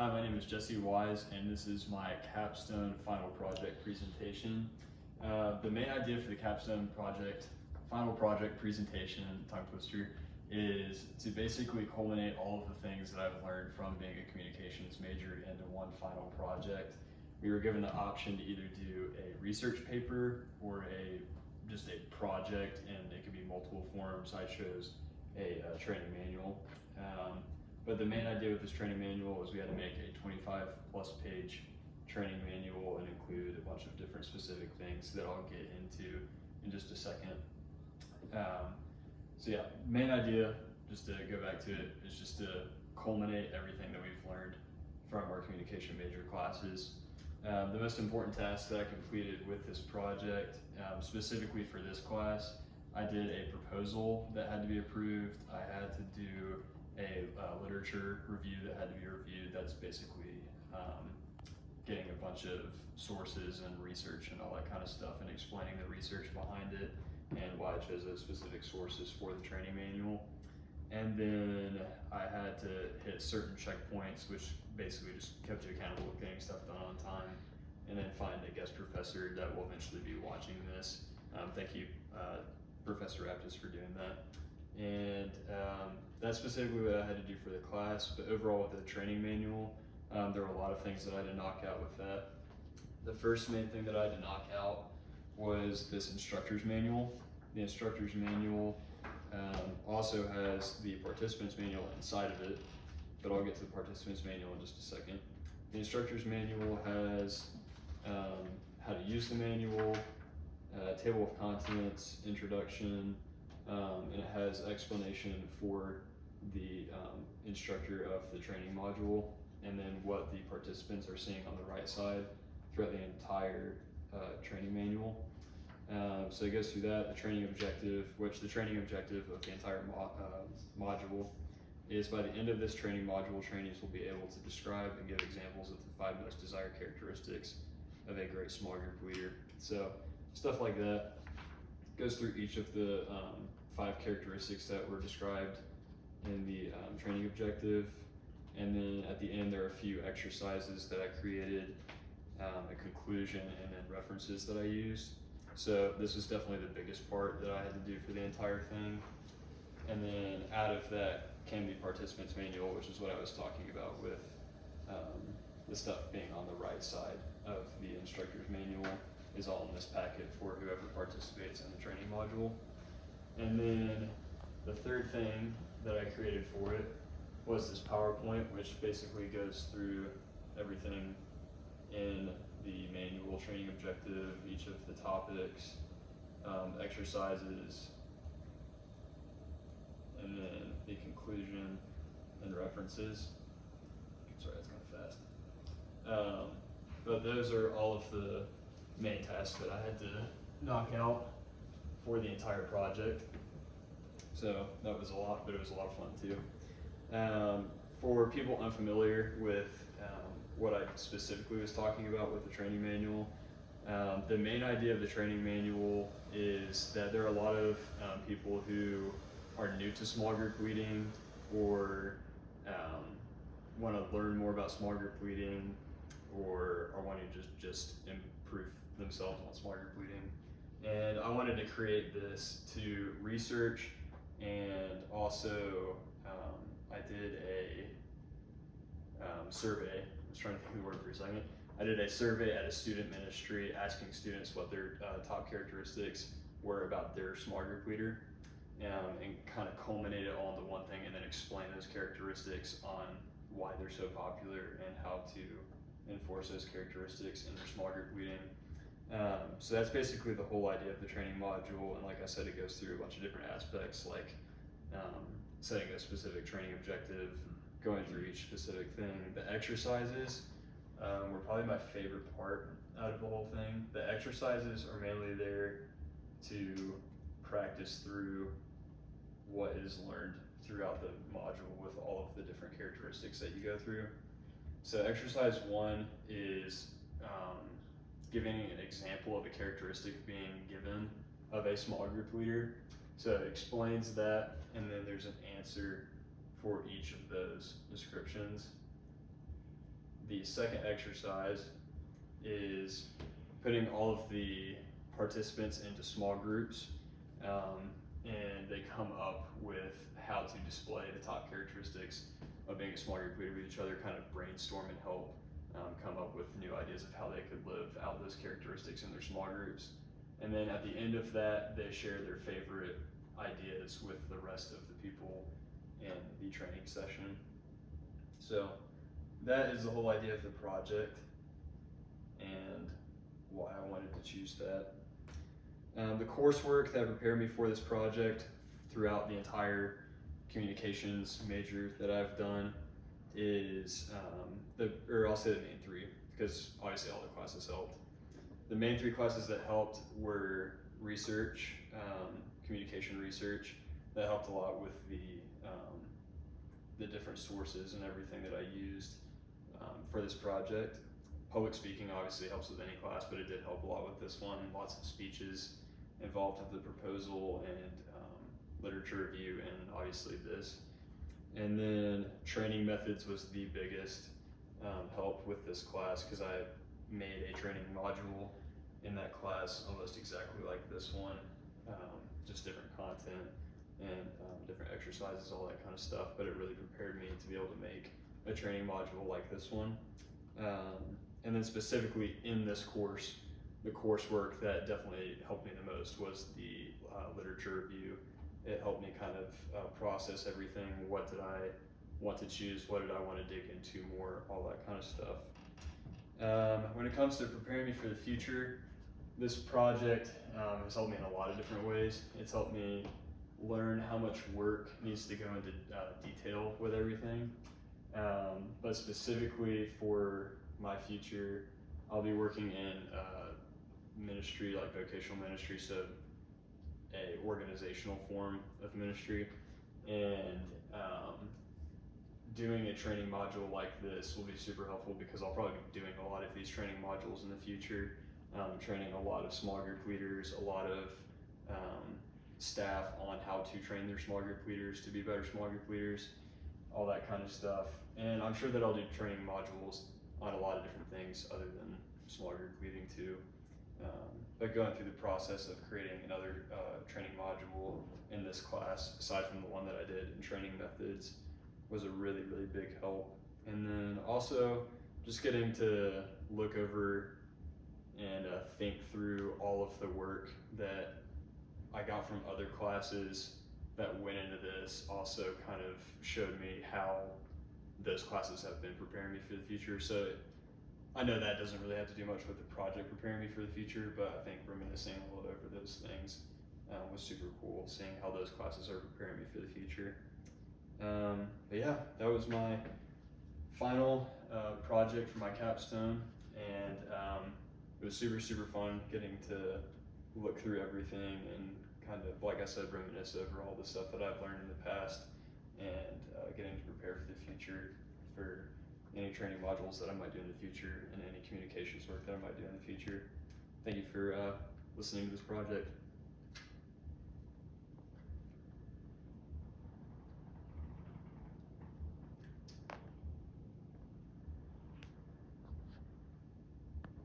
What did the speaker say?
Hi, my name is Jesse Wise, and this is my Capstone final project presentation. The main idea for the Capstone project, final project presentation, tongue twister, is to basically culminate all of the things that I've learned from being a communications major into one final project. We were given the option to either do a research paper or just a project, and it could be multiple forms. I chose a training manual. But the main idea with this training manual was we had to make a 25+ page training manual and include a bunch of different specific things that I'll get into in just a second. So yeah, main idea, just to go back to it, is just to culminate everything that we've learned from our communication major classes. The most important task that I completed with this project, specifically for this class, I did a proposal that had to be approved. I had to do a literature review that had to be reviewed. That's basically getting a bunch of sources and research and all that kind of stuff and explaining the research behind it and why I chose those specific sources for the training manual. And then I had to hit certain checkpoints, which basically just kept you accountable with getting stuff done on time, and then find a guest professor that will eventually be watching this. Thank you, Professor Aptis, for doing that. And that's specifically what I had to do for the class. But overall, with the training manual, there were a lot of things that I had to knock out with that. The first main thing that I had to knock out was this instructor's manual. The instructor's manual also has the participant's manual inside of it, but I'll get to the participant's manual in just a second. The instructor's manual has how to use the manual, table of contents, introduction, and it has explanation for the instructor of the training module, and then what the participants are seeing on the right side throughout the entire training manual. So it goes through that, the training objective, which the training objective of the entire module is by the end of this training module, trainees will be able to describe and give examples of the 5 most desired characteristics of a great small group leader. So stuff like that goes through each of the 5 characteristics that were described in the training objective. And then at the end, there are a few exercises that I created, a conclusion, and then references that I used. So this is definitely the biggest part that I had to do for the entire thing. And then out of that came the participant's manual, which is what I was talking about with the stuff being on the right side of the instructor's manual is all in this packet for whoever participates in the training module. And then the third thing that I created for it was this PowerPoint, which basically goes through everything in the manual, training objective, each of the topics, exercises, and then the conclusion and references. Sorry, that's kind of fast. But those are all of the main tasks that I had to knock out for the entire project. So that was a lot, but it was a lot of fun too. For people unfamiliar with what I specifically was talking about with the training manual, the main idea of the training manual is that there are a lot of people who are new to small group leading or want to learn more about small group leading or are wanting to just improve themselves on small group leading. And I wanted to create this to research, and also I did a survey. I was trying to think of the word for a second. I did a survey at a student ministry asking students what their top characteristics were about their small group leader, and kind of culminate it all into one thing and then explain those characteristics on why they're so popular and how to enforce those characteristics in their small group leading. So that's basically the whole idea of the training module, and like I said, it goes through a bunch of different aspects like setting a specific training objective, going through each specific thing. The exercises were probably my favorite part out of the whole thing. The exercises are mainly there to practice through what is learned throughout the module with all of the different characteristics that you go through. So exercise 1 is giving an example of a characteristic being given of a small group leader. So it explains that, and then there's an answer for each of those descriptions. the second exercise is putting all of the participants into small groups, and they come up with how to display the top characteristics of being a small group leader with each other, kind of brainstorm and help come up with new ideas of how they could live out those characteristics in their small groups. And then at the end of that, they share their favorite ideas with the rest of the people in the training session. So that is the whole idea of the project and why I wanted to choose that. The coursework that prepared me for this project throughout the entire communications major that I've done is I'll say the main three, because obviously all the classes helped. The main three classes that helped were research, communication research. That helped a lot with the different sources and everything that I used for this project. Public speaking obviously helps with any class, but it did help a lot with this one. Lots of speeches involved with the proposal, and literature review, and obviously this. And then training methods was the biggest help with this class, because I made a training module in that class almost exactly like this one, just different content and different exercises, all that kind of stuff, but it really prepared me to be able to make a training module like this one. And then specifically in this course, the coursework that definitely helped me the most was the literature review. It helped me kind of process everything. What did I want to choose? What did I want to dig into more? All that kind of stuff. When it comes to preparing me for the future, this project has helped me in a lot of different ways. It's helped me learn how much work needs to go into detail with everything. But specifically for my future, I'll be working in ministry, like vocational ministry, so a organizational form of ministry, and doing a training module like this will be super helpful, because I'll probably be doing a lot of these training modules in the future, training a lot of small group leaders, a lot of staff on how to train their small group leaders to be better small group leaders, all that kind of stuff. And I'm sure that I'll do training modules on a lot of different things other than small group leading too. But going through the process of creating another training module in this class, aside from the one that I did in training methods, was a really, really big help. And then also just getting to look over and think through all of the work that I got from other classes that went into this also kind of showed me how those classes have been preparing me for the future. So I know that doesn't really have to do much with the project preparing me for the future, but I think reminiscing a little over those things was super cool, seeing how those classes are preparing me for the future. But yeah, that was my final project for my capstone, and it was super, super fun getting to look through everything and kind of, like I said, reminisce over all the stuff that I've learned in the past, and getting to prepare for the future for any training modules that I might do in the future and any communications work that I might do in the future. Thank you for listening to this project.